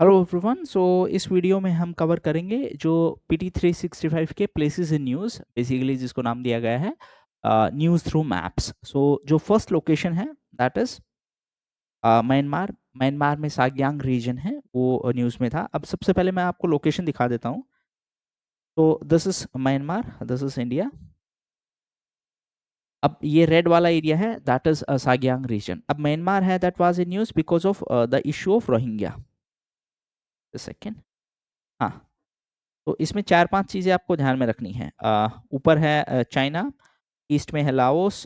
Hello everyone. इस video में हम कवर करेंगे जो पीटी 365 के प्लेसेस इन न्यूज़, बेसिकली जिसको नाम दिया गया है न्यूज़ थ्रू मैप्स। जो फर्स्ट लोकेशन है दैट इज म्यांमार। म्यांमार में साग्यांग रीजन है, वो न्यूज़ में था। अब सबसे पहले मैं आपको लोकेशन दिखा देता हूँ। तो this is Myanmar, this is India. अब ये रेड वाला एरिया है दैट इज साग्यांग रीजन। अब म्यांमार है that was in news because of the issue of Rohingya. Second, हाँ। तो इसमें 4-5 चीज़ें आपको ध्यान में रखनी है। ऊपर है चाइना, ईस्ट में है लाओस,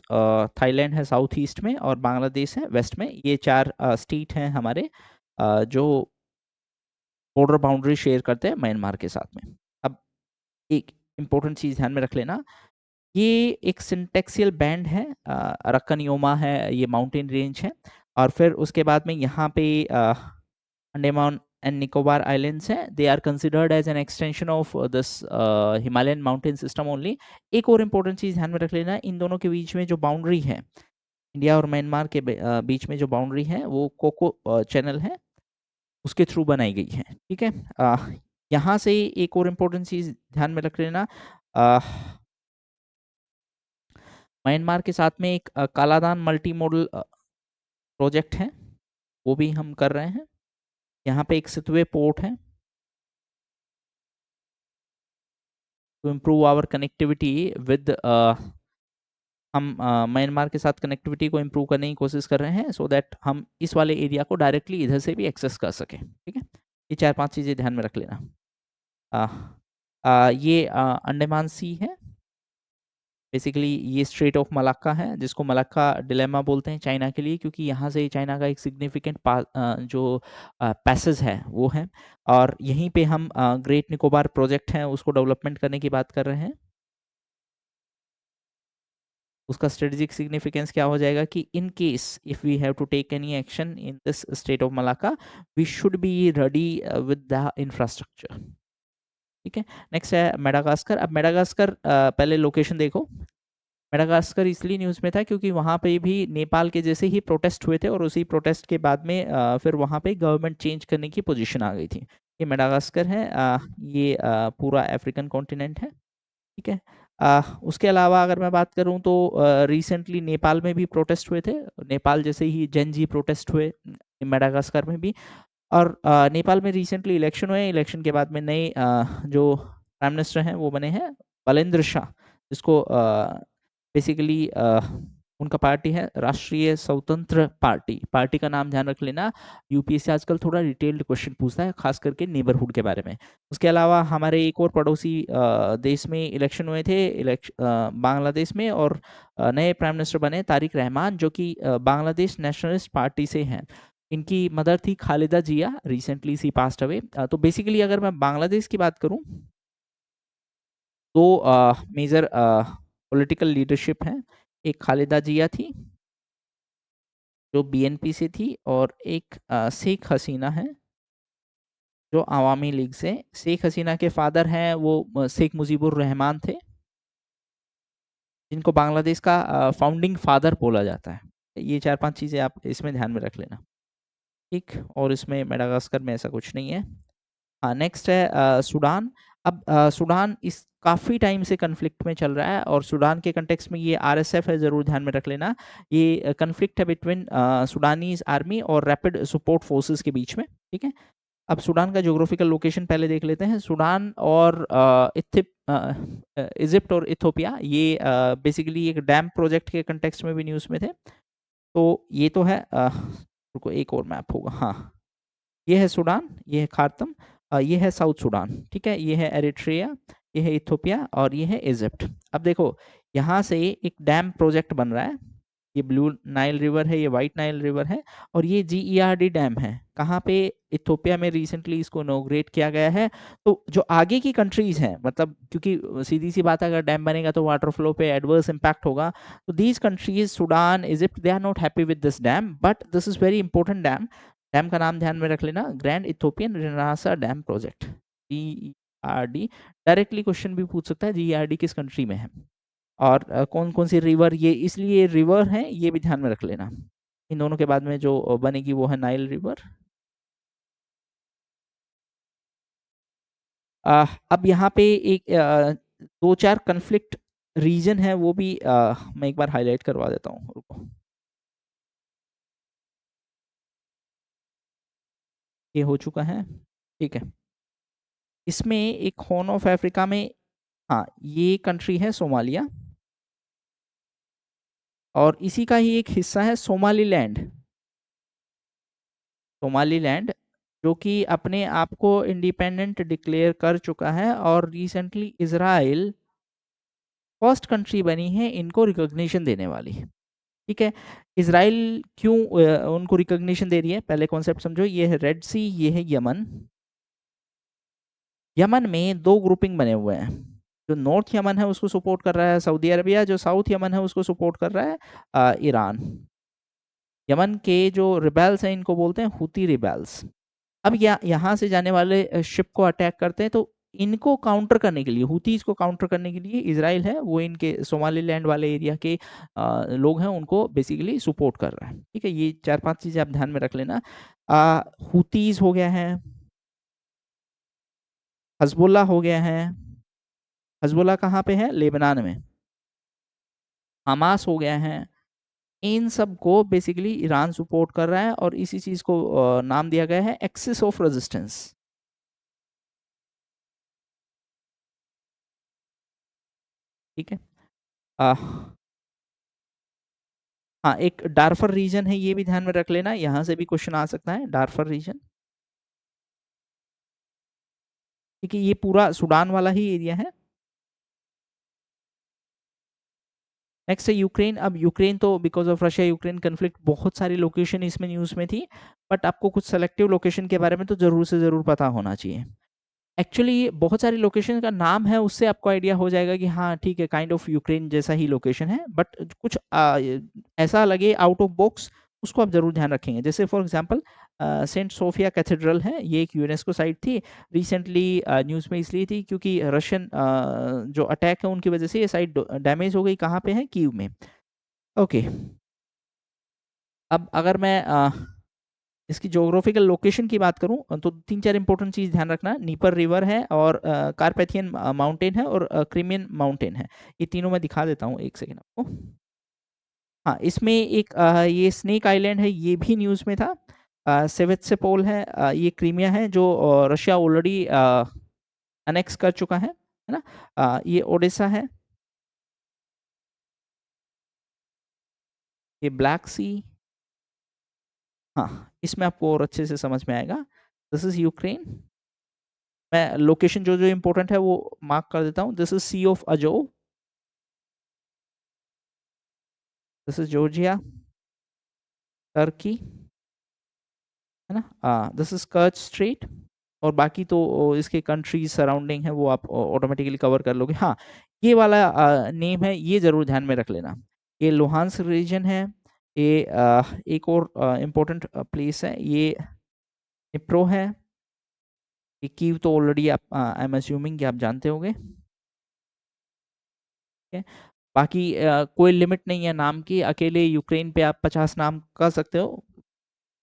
थाईलैंड है साउथ ईस्ट में, और बांग्लादेश है वेस्ट में। ये 4 स्टेट हैं हमारे जो बॉर्डर बाउंड्री शेयर करते हैं म्यांमार के साथ में। अब एक इम्पोर्टेंट चीज़ ध्यान में रख लेना, ये एक सिंटेक्सियल बैंड है, अरक्कन योमा है, ये माउंटेन रेंज है। और फिर उसके बाद में यहाँ पे अंडमान एंड निकोबार आइलैंड्स हैं, they are considered as an extension of this Himalayan mountain system only. एक और इम्पोर्टेंट चीज़ ध्यान में रख लेना, इन दोनों के बीच में जो बाउंड्री है, इंडिया और म्यांमार के बीच में जो बाउंड्री है वो कोको चैनल है, उसके थ्रू बनाई गई है। ठीक है। यहाँ से एक और इम्पोर्टेंट चीज़ ध्यान में रख लेना, म्यांमार के साथ में एक कालादान मल्टी मॉडल प्रोजेक्ट है, वो भी हम कर रहे हैं। यहाँ पे एक सितवे पोर्ट है to improve our connectivity with, हम म्यांमार के साथ कनेक्टिविटी को इम्प्रूव करने की कोशिश कर रहे हैं, सो दैट हम इस वाले एरिया को डायरेक्टली इधर से भी एक्सेस कर सकें। ठीक है, ये 4-5 चीज़ें ध्यान में रख लेना। आ, ये अंडमान सी है, बेसिकली ये स्ट्रेट ऑफ मलाक्का है, जिसको मलाक्का डिलेमा बोलते हैं चाइना के लिए, क्योंकि यहाँ से चाइना का एक सिग्निफिकेंट जो पैसेज है वो है। और यहीं पे हम ग्रेट निकोबार प्रोजेक्ट है उसको डेवलपमेंट करने की बात कर रहे हैं। उसका स्ट्रेटेजिक सिग्निफिकेंस क्या हो जाएगा कि in case if we have to take any action in this state of Malacca, we should be ready with the infrastructure. ठीक है। नेक्स्ट है मेडागास्कर। अब मेडागास्कर पहले लोकेशन देखो। मेडागास्कर इसलिए न्यूज़ में था क्योंकि वहाँ पे भी नेपाल के जैसे ही प्रोटेस्ट हुए थे, और उसी प्रोटेस्ट के बाद में फिर वहाँ पे गवर्नमेंट चेंज करने की पोजीशन आ गई थी। ये मेडागास्कर है, ये पूरा अफ्रीकन कॉन्टिनेंट है। ठीक है। उसके अलावा अगर मैं बात करूं तो रिसेंटली नेपाल में भी प्रोटेस्ट हुए थे, नेपाल जैसे ही जेन जी प्रोटेस्ट हुए मेडागास्कर में भी। और नेपाल में रिसेंटली इलेक्शन हुए, इलेक्शन के बाद में नए जो प्राइम मिनिस्टर हैं वो बने हैं बलेंद्र शाह, जिसको बेसिकली उनका पार्टी है राष्ट्रीय स्वतंत्र पार्टी। पार्टी का नाम ध्यान रख लेना, यूपीएससी आजकल थोड़ा डिटेल्ड क्वेश्चन पूछता है, खास करके नेबरहुड के बारे में। उसके अलावा हमारे एक और पड़ोसी देश में इलेक्शन हुए थे, बांग्लादेश में, और नए प्राइम मिनिस्टर बने तारिक रहमान, जो कि बांग्लादेश नेशनलिस्ट पार्टी से हैं। इनकी मदर थी खालिदा जिया, रिसेंटली सी पास्ट अवे। तो बेसिकली अगर मैं बांग्लादेश की बात करूं तो मेजर पॉलिटिकल लीडरशिप है। एक खालिदा जिया थी जो बीएनपी से थी, और एक शेख हसीना है जो अवामी लीग से। शेख हसीना के फादर हैं वो शेख मुजीबुर रहमान थे, जिनको बांग्लादेश का फाउंडिंग फादर बोला जाता है। ये 4-5 चीज़ें आप इसमें ध्यान में रख लेना। ठीक, और इसमें मेडागास्कर में ऐसा कुछ नहीं है। हाँ, नेक्स्ट है सूडान। अब सूडान इस काफ़ी टाइम से कन्फ्लिक्ट में चल रहा है, और सूडान के कंटेक्स्ट में ये आरएसएफ है, ज़रूर ध्यान में रख लेना। ये कन्फ्लिक्ट है बिटवीन सूडानीज आर्मी और रैपिड सपोर्ट फोर्सेस के बीच में। ठीक है। अब सूडान का ज्योग्राफिकल लोकेशन पहले देख लेते हैं। सूडान और इजिप्ट और इथोपिया, ये बेसिकली एक डैम प्रोजेक्ट के कंटेक्स्ट में भी न्यूज़ में थे। तो ये तो है रुको, एक और मैप होगा। हाँ, ये है सूडान, ये है खार्तम, ये है साउथ सूडान। ठीक है, ये है एरिट्रिया, ये है इथोपिया, और ये है इजिप्ट। अब देखो, यहाँ से एक डैम प्रोजेक्ट बन रहा है। ये ब्लू नाइल रिवर है, ये वाइट नाइल रिवर है, और ये जीईआरडी डैम है। कहाँ पे? इथोपिया में रिसेंटली इसको इनॉग्रेट किया गया है। तो जो आगे की कंट्रीज हैं, मतलब क्योंकि सीधी सी बात है, अगर डैम बनेगा तो वाटर फ्लो पे एडवर्स इम्पैक्ट होगा। तो these countries Sudan, Egypt, they are not happy with this dam, but this is very important dam. Dam का नाम ध्यान में रख लेना, grand Ethiopian Renaissance dam project, GERD. Directly question भी पूछ सकता है जीईआरडी किस कंट्री में है, और कौन कौन सी रिवर, ये इसलिए रिवर है ये भी ध्यान में रख लेना। इन दोनों के बाद में जो बनेगी वो है नाइल रिवर। अब यहाँ पे एक 2-4 कॉन्फ्लिक्ट रीजन है, वो भी मैं एक बार हाइलाइट करवा देता हूँ, रुको। ये हो चुका है, ठीक है। इसमें एक हॉर्न ऑफ अफ्रीका में, हाँ, ये कंट्री है सोमालिया, और इसी का ही एक हिस्सा है सोमालीलैंड। सोमालीलैंड, जो कि अपने आप को इंडिपेंडेंट डिक्लेयर कर चुका है, और रिसेंटली इजराइल फर्स्ट कंट्री बनी है इनको रिकॉग्निशन देने वाली। ठीक है। इजराइल क्यों उनको रिकॉग्निशन दे रही है, पहले कॉन्सेप्ट समझो। ये है रेड सी, ये है यमन। यमन में दो ग्रुपिंग बने हुए हैं। जो नॉर्थ यमन है उसको सपोर्ट कर रहा है सऊदी अरबिया, जो साउथ यमन है उसको सपोर्ट कर रहा है ईरान। यमन के जो रिबेल्स हैं इनको बोलते हैं हुती रिबेल्स। अब यहाँ से जाने वाले शिप को अटैक करते हैं, तो इनको काउंटर करने के लिए, हुतीज को काउंटर करने के लिए इजराइल है वो इनके सोमालीलैंड वाले एरिया के लोग हैं उनको बेसिकली सपोर्ट कर रहा है। ठीक है, ये 4-5 चीजें आप ध्यान में रख लेना। हुतीज हो गया है, हजबुल्ला हो गया है। हजबुल्ला कहाँ पे है, लेबनान में। हमास हो गया है। इन सब को बेसिकली ईरान सपोर्ट कर रहा है, और इसी चीज को नाम दिया गया है एक्सिस ऑफ रेजिस्टेंस। ठीक है। आ, हाँ, एक डार्फर रीजन है, ये भी ध्यान में रख लेना, यहाँ से भी क्वेश्चन आ सकता है, डार्फर रीजन। ठीक है, ये पूरा सूडान वाला ही एरिया है। नेक्स्ट है यूक्रेन। अब यूक्रेन तो because of Russia Ukraine conflict बहुत सारी लोकेशन इसमें न्यूज़ में थी, बट आपको कुछ सेलेक्टिव लोकेशन के बारे में तो जरूर से जरूर पता होना चाहिए। एक्चुअली बहुत सारी लोकेशन का नाम है, उससे आपको आइडिया हो जाएगा कि हाँ ठीक है, काइंड ऑफ यूक्रेन जैसा ही लोकेशन है, बट कुछ ऐसा लगे आउट ऑफ बॉक्स, उसको आप जरूर ध्यान रखेंगे। जैसे for example Saint Sophia cathedral है, ये एक यूनेस्को साइट थी। रिसेंटली न्यूज़ में इसलिए थी क्योंकि रशियन जो अटैक है उनकी वजह से ये साइट डैमेज हो गई। कहाँ पे है, कीव में। ओके। अब अगर मैं इसकी ज्योग्राफिकल लोकेशन की बात करूं तो 3-4 इंपॉर्टेंट चीज ध्यान रखना। नीपर रिवर है, और कारपेथियन माउंटेन है, और क्रीमियन माउंटेन है। ये तीनों मैं दिखा देता हूँ, एक सेकेंड आपको। हाँ, इसमें एक ये स्नेक आइलैंड है, ये भी न्यूज़ में था। सेवेस्टोपोल है, ये क्रीमिया है जो रशिया ऑलरेडी अनेक्स कर चुका है ना। ये ओडेसा है। ये ब्लैक सी। हाँ, इसमें आपको और अच्छे से समझ में आएगा। This is Ukraine. मैं लोकेशन जो जो इम्पोर्टेंट है वो मार्क कर देता हूँ। दिस इज सी ऑफ अजो। दिस इज जॉर्जिया, टर्की, है ना। This is कर्च straight. और बाकी तो इसके कंट्रीज सराउंडिंग है वो आप ऑटोमेटिकली कवर कर लोगे। हाँ, ये वाला नेम है, ये जरूर ध्यान में रख लेना। ये लोहांस रीजन है। ये एक और इम्पोर्टेंट प्लेस है, ये निप्रो है। ये कीव तो ऑलरेडी आप आई एम अज्यूमिंग कि आप जानते होंगे। ठीक है। बाकी कोई लिमिट नहीं है नाम की, अकेले यूक्रेन पे आप 50 नाम कर सकते हो,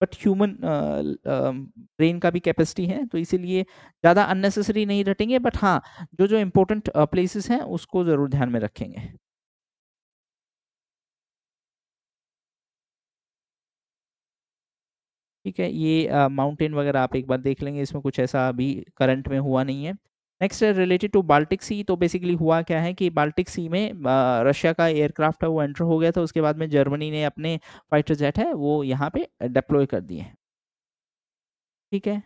बट ह्यूमन ब्रेन का भी कैपेसिटी है, तो इसीलिए ज़्यादा अननेसेसरी नहीं रटेंगे, बट हाँ, जो जो इम्पोर्टेंट प्लेसेस हैं उसको ज़रूर ध्यान में रखेंगे। ठीक है, ये माउंटेन वगैरह आप एक बार देख लेंगे, इसमें कुछ ऐसा अभी करंट में हुआ नहीं है। नेक्स्ट है रिलेटेड टू बाल्टिक सी। तो बेसिकली हुआ क्या है कि बाल्टिक सी में रशिया का एयरक्राफ्ट है वो एंटर हो गया था, उसके बाद में जर्मनी ने अपने फाइटर जेट है वो यहाँ पे डिप्लॉय कर दिए हैं। ठीक है।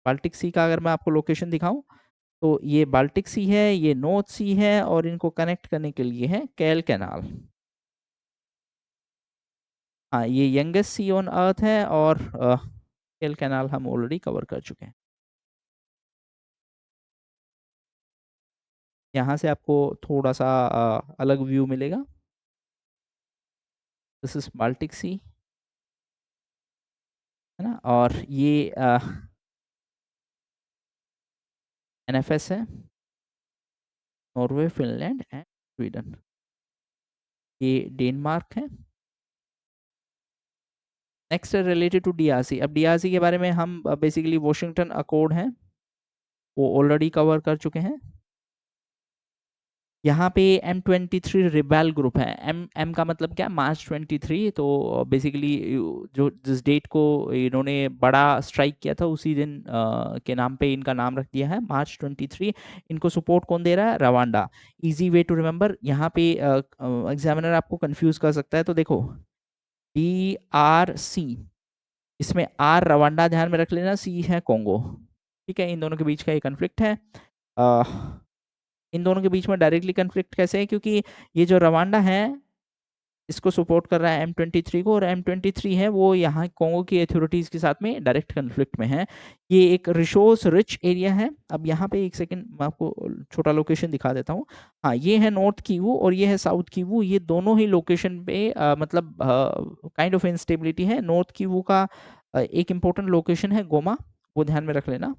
बाल्टिक सी का अगर मैं आपको लोकेशन दिखाऊं, तो ये बाल्टिक सी है, ये नॉर्थ सी है, और इनको कनेक्ट करने के लिए है कैल कैनाल। हाँ, ये यंगेस्ट सी ऑन अर्थ है, और कैल कैनाल हम ऑलरेडी कवर कर चुके हैं। यहाँ से आपको थोड़ा सा अलग व्यू मिलेगा। दिस इज बाल्टिक सी, है ना। और ये एनएफएस है, नॉर्वे, फिनलैंड एंड स्वीडन। ये डेनमार्क है। नेक्स्ट है रिलेटेड टू डीआरसी। अब डीआरसी के बारे में हम बेसिकली वॉशिंगटन अकॉर्ड है, वो ऑलरेडी कवर कर चुके हैं। यहाँ पे M23 रिबेल ग्रुप है। एम का मतलब क्या, मार्च 23। तो बेसिकली जो जिस डेट को इन्होंने बड़ा स्ट्राइक किया था उसी दिन के नाम पे इनका नाम रख दिया है, मार्च 23। इनको सपोर्ट कौन दे रहा है, Rwanda. Easy way to remember, यहाँ पे एग्जामिनर आपको कंफ्यूज कर सकता है, तो देखो DRC, इसमें आर रवांडा ध्यान में रख लेना, सी है कोंगो। ठीक है, इन दोनों के बीच का ये कन्फ्लिक्ट है। इन दोनों के बीच में डायरेक्टली कन्फ्लिक्ट कैसे है, क्योंकि ये जो रवांडा है इसको सपोर्ट कर रहा है M23 को, और M23 है वो यहाँ कोंगो की अथॉरिटीज के साथ में डायरेक्ट कन्फ्लिक्ट में है। ये एक रिसोर्स रिच एरिया है। अब यहाँ पे एक सेकंड मैं आपको छोटा लोकेशन दिखा देता हूँ। हाँ, ये है नॉर्थ कीवू और ये है साउथ कीवू। ये दोनों ही लोकेशन पे मतलब काइंड ऑफ इंस्टेबिलिटी है। नॉर्थ कीवू का एक इम्पोर्टेंट लोकेशन है गोमा, वो ध्यान में रख लेना।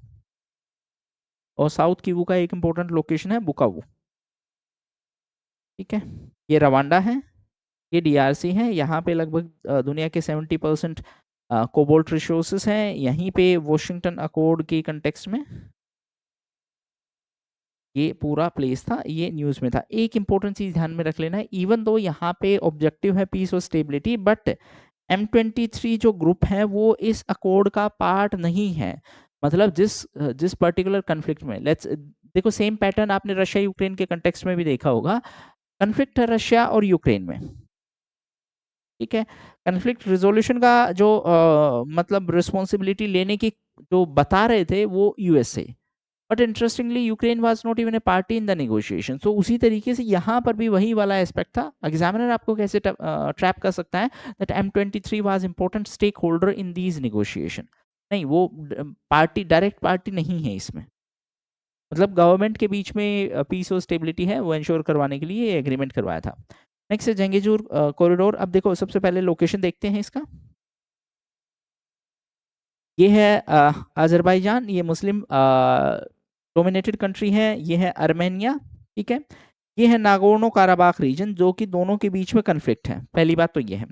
और साउथ कीवू का एक इम्पोर्टेंट लोकेशन है बुकावू। ठीक है, ये रवांडा है, ये DRC है। यहाँ पे लगभग दुनिया के 70% कोबाल्ट रिसोर्सेस हैं। यहीं पे वॉशिंगटन अकॉर्ड के कंटेक्स्ट में ये पूरा प्लेस था, ये न्यूज में था। एक इंपॉर्टेंट चीज ध्यान में रख लेना है, इवन दो यहाँ पे ऑब्जेक्टिव है पीस और स्टेबिलिटी, बट M23 जो ग्रुप है वो इस अकॉर्ड का पार्ट नहीं है। मतलब जिस जिस पर्टिकुलर कन्फ्लिक्ट में, लेट्स देखो सेम पैटर्न आपने रशिया यूक्रेन के कंटेक्स्ट में भी देखा होगा। कन्फ्लिक्ट है रशिया और यूक्रेन में, ठीक है। कन्फ्लिक्ट रिजोल्यूशन का जो मतलब रिस्पॉन्सिबिलिटी लेने की जो बता रहे थे वो USA, but interestingly Ukraine was not even a party in the negotiation. तो उसी तरीके से यहाँ पर भी वही वाला एस्पेक्ट था। एग्जामिनर आपको कैसे ट्रैप कर सकता है, that M23 was important stake holder in these negotiation. नहीं, वो पार्टी, डायरेक्ट पार्टी नहीं है इसमें। मतलब गवर्नमेंट के बीच में पीस और स्टेबिलिटी है, वो इंश्योर करवाने के लिए एग्रीमेंट करवाया था। नेक्स्ट है जंगीजूर कॉरिडोर। अब देखो सबसे पहले लोकेशन देखते हैं इसका। ये है अजरबैजान, ये मुस्लिम डोमिनेटेड कंट्री है। ये है अर्मेनिया, ठीक है। ये है नागोर्नो काराबाख रीजन, जो कि दोनों के बीच में कन्फ्लिक्ट है। पहली बात तो ये है।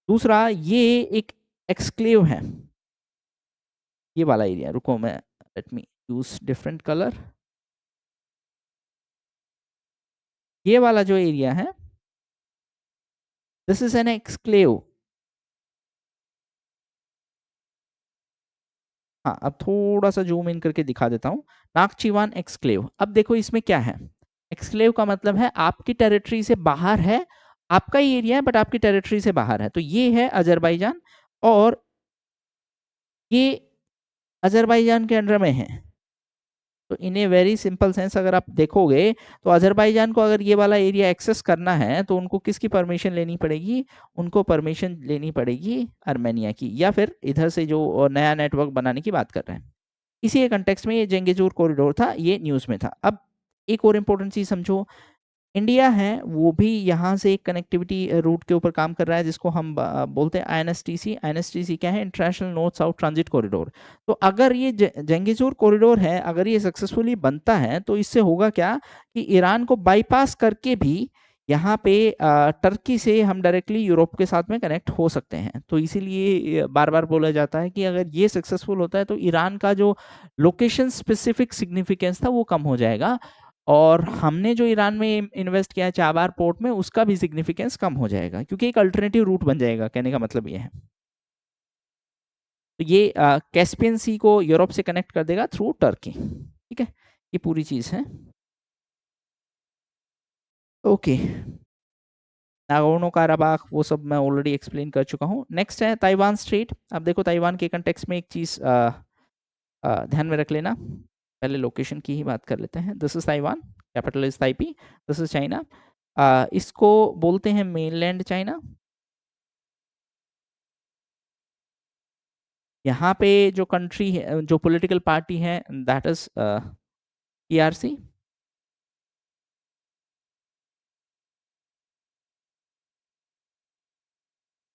दूसरा, ये एक एक्सक्लेव है, ये वाला एरिया। रुको मैं, let me use different colour. ये वाला जो एरिया है, दिस इज एन एक्सक्लेव। हाँ, अब थोड़ा सा जूम इन करके दिखा देता हूँ। नाकचीवान एक्सक्लेव। अब देखो इसमें क्या है, एक्सक्लेव का मतलब है आपकी टेरिटरी से बाहर है, आपका ही एरिया है बट आपकी टेरिटरी से बाहर है। तो ये है अजरबैजान, और ये अजरबैजान के अंडर में है। तो इन ए वेरी सिंपल सेंस अगर आप देखोगे, तो अजरबैजान को अगर ये वाला एरिया एक्सेस करना है तो उनको किसकी परमिशन लेनी पड़ेगी, उनको परमिशन लेनी पड़ेगी आर्मेनिया की, या फिर इधर से जो नया नेटवर्क बनाने की बात कर रहे हैं। इसी कंटेक्स्ट में ये जेंगेजूर कॉरिडोर था, ये न्यूज में था। अब एक और इम्पोर्टेंट चीज समझो, इंडिया है वो भी यहाँ से एक कनेक्टिविटी रूट के ऊपर काम कर रहा है, जिसको हम बोलते हैं INSTC। INSTC क्या है, international north south transit corridor. तो अगर ये जंगीजूर कॉरिडोर है, अगर ये सक्सेसफुली बनता है तो इससे होगा क्या कि ईरान को बाईपास करके भी यहाँ पे टर्की से हम डायरेक्टली यूरोप के साथ में कनेक्ट हो सकते हैं। तो इसीलिए बार बार बोला जाता है कि अगर ये सक्सेसफुल होता है तो ईरान का जो लोकेशन स्पेसिफिक सिग्निफिकेंस था वो कम हो जाएगा, और हमने जो ईरान में इन्वेस्ट किया है चाबार पोर्ट में, उसका भी सिग्निफिकेंस कम हो जाएगा, क्योंकि एक अल्टरनेटिव रूट बन जाएगा। कहने का मतलब ये है, तो ये कैस्पियन सी को यूरोप से कनेक्ट कर देगा थ्रू टर्की। ठीक है, ये पूरी चीज है। ओके, नागोर्नो काराबाख वो सब मैं ऑलरेडी एक्सप्लेन कर चुका हूँ। नेक्स्ट है ताइवान स्ट्रेट। अब देखो ताइवान के कंटेक्स्ट में एक चीज ध्यान में रख लेना। पहले लोकेशन की ही बात कर लेते हैं। This is Taiwan, capital is Taipei. This is China, इसको बोलते हैं मेनलैंड चाइना। यहाँ पे जो कंट्री है, जो पॉलिटिकल पार्टी है, दैट इज PRC।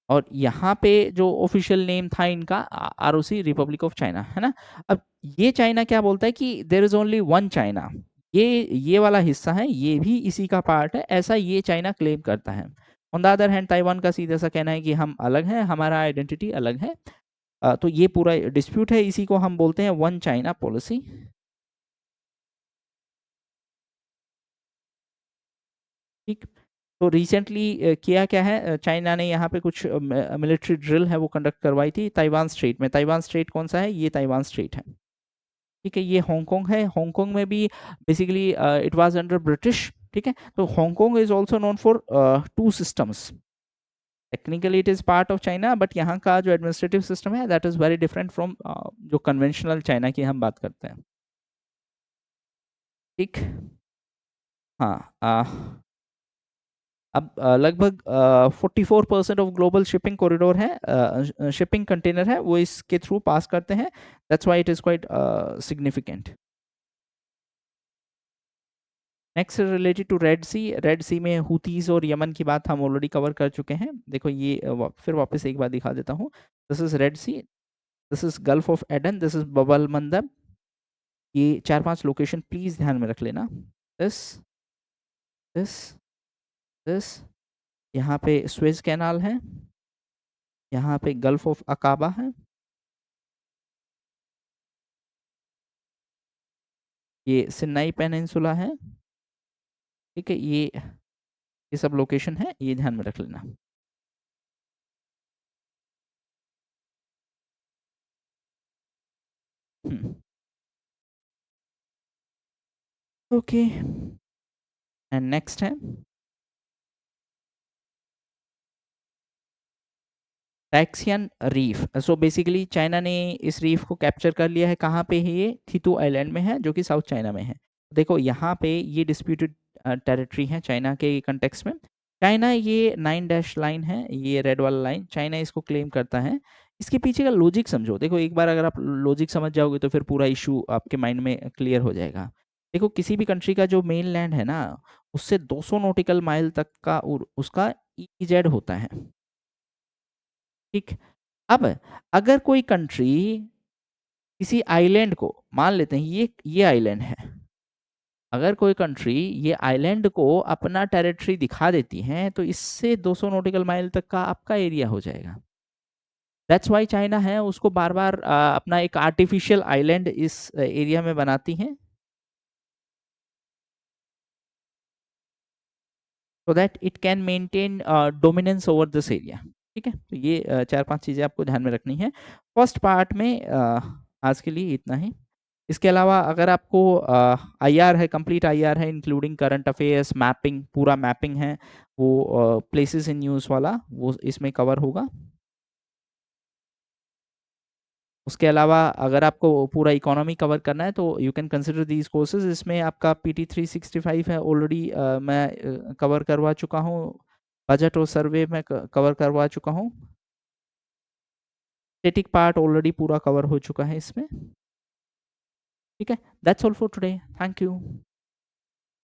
और यहाँ पे जो ऑफिशियल नेम था इनका ROC, रिपब्लिक ऑफ चाइना, है ना। अब ये चाइना क्या बोलता है कि there is only one China. ये वाला हिस्सा है, ये भी इसी का पार्ट है, ऐसा ये चाइना क्लेम करता है। On the other hand Taiwan का सीधा सा कहना है कि हम अलग हैं, हमारा आइडेंटिटी अलग है। तो ये पूरा डिस्प्यूट है, इसी को हम बोलते हैं वन चाइना पॉलिसी। ठीक। तो रिसेंटली किया क्या है, चाइना ने यहाँ पे कुछ मिलिट्री ड्रिल है वो कंडक्ट करवाई थी ताइवान स्ट्रेट में। ताइवान स्ट्रेट कौन सा है, ये ताइवान स्ट्रेट है। ठीक है, ये हांगकांग है। हांगकांग में भी basically it was under British. ठीक है, तो Hong Kong is also known for two systems. Technically it is part of China, but यहाँ का जो एडमिनिस्ट्रेटिव सिस्टम है that is very different from जो कन्वेंशनल चाइना की हम बात करते हैं। ठीक। हाँ, अब लगभग 44% ऑफ ग्लोबल शिपिंग कॉरिडोर है, शिपिंग कंटेनर है, वो इसके थ्रू पास करते हैं। That's why it is quite significant. Next related to red sea. Red sea में हुतीज और यमन की बात हम ऑलरेडी कवर कर चुके हैं। देखो ये फिर वापस एक बार दिखा देता हूँ। This is red sea, this is gulf of Aden, this is Bab el Mandeb. ये 4-5 लोकेशन प्लीज ध्यान में रख लेना। दिस दिस दिस, यहाँ पे स्वेज कैनाल है, यहाँ पे गल्फ ऑफ अकाबा है, ये सिन्नाई पेनिनसुला है। ठीक है, ये सब लोकेशन है, ये ध्यान में रख लेना। ओके, एंड नेक्स्ट है टैक्सियन रीफ। सो बेसिकली चाइना ने इस रीफ को कैप्चर कर लिया है। कहाँ पे है ये, थीतू आइलैंड में है, जो कि साउथ चाइना में है। देखो यहाँ पे ये डिस्प्यूटेड टेरिटरी है चाइना के कंटेक्स्ट में। चाइना, ये 9 डैश लाइन है, ये रेड वाला लाइन, चाइना इसको क्लेम करता है। इसके पीछे का लॉजिक समझो। देखो एक बार अगर आप लॉजिक समझ जाओगे तो फिर पूरा इशू आपके माइंड में क्लियर हो जाएगा। देखो किसी भी कंट्री का जो मेन लैंड है ना, उससे 200 नॉटिकल माइल तक का उसका ईजेड होता है। ठीक। अब अगर कोई कंट्री किसी आइलैंड को, मान लेते हैं ये आइलैंड है, अगर कोई कंट्री ये आइलैंड को अपना टेरिटरी दिखा देती है तो इससे 200 नॉटिकल माइल तक का आपका एरिया हो जाएगा। दैट्स वाई चाइना है उसको बार बार अपना एक आर्टिफिशियल आइलैंड इस एरिया में बनाती हैं, so that it can maintain dominance over this area. ठीक है, तो ये 4-5 चीजें आपको ध्यान में रखनी है फर्स्ट पार्ट में। आज के लिए इतना ही। इसके अलावा अगर आपको आईआर है, कंप्लीट आईआर है इंक्लूडिंग करंट अफेयर्स, मैपिंग, पूरा मैपिंग है, वो प्लेसेस इन न्यूज़ वाला वो इसमें कवर होगा। उसके अलावा अगर आपको पूरा इकोनॉमी कवर करना है तो you can consider these courses. इसमें आपका पीटी 365 है ऑलरेडी, मैं कवर करवा चुका हूँ। बजट और सर्वे में कवर करवा चुका हूँ। स्टैटिक पार्ट ऑलरेडी पूरा कवर हो चुका है इसमें। ठीक है, that's all for today, thank you.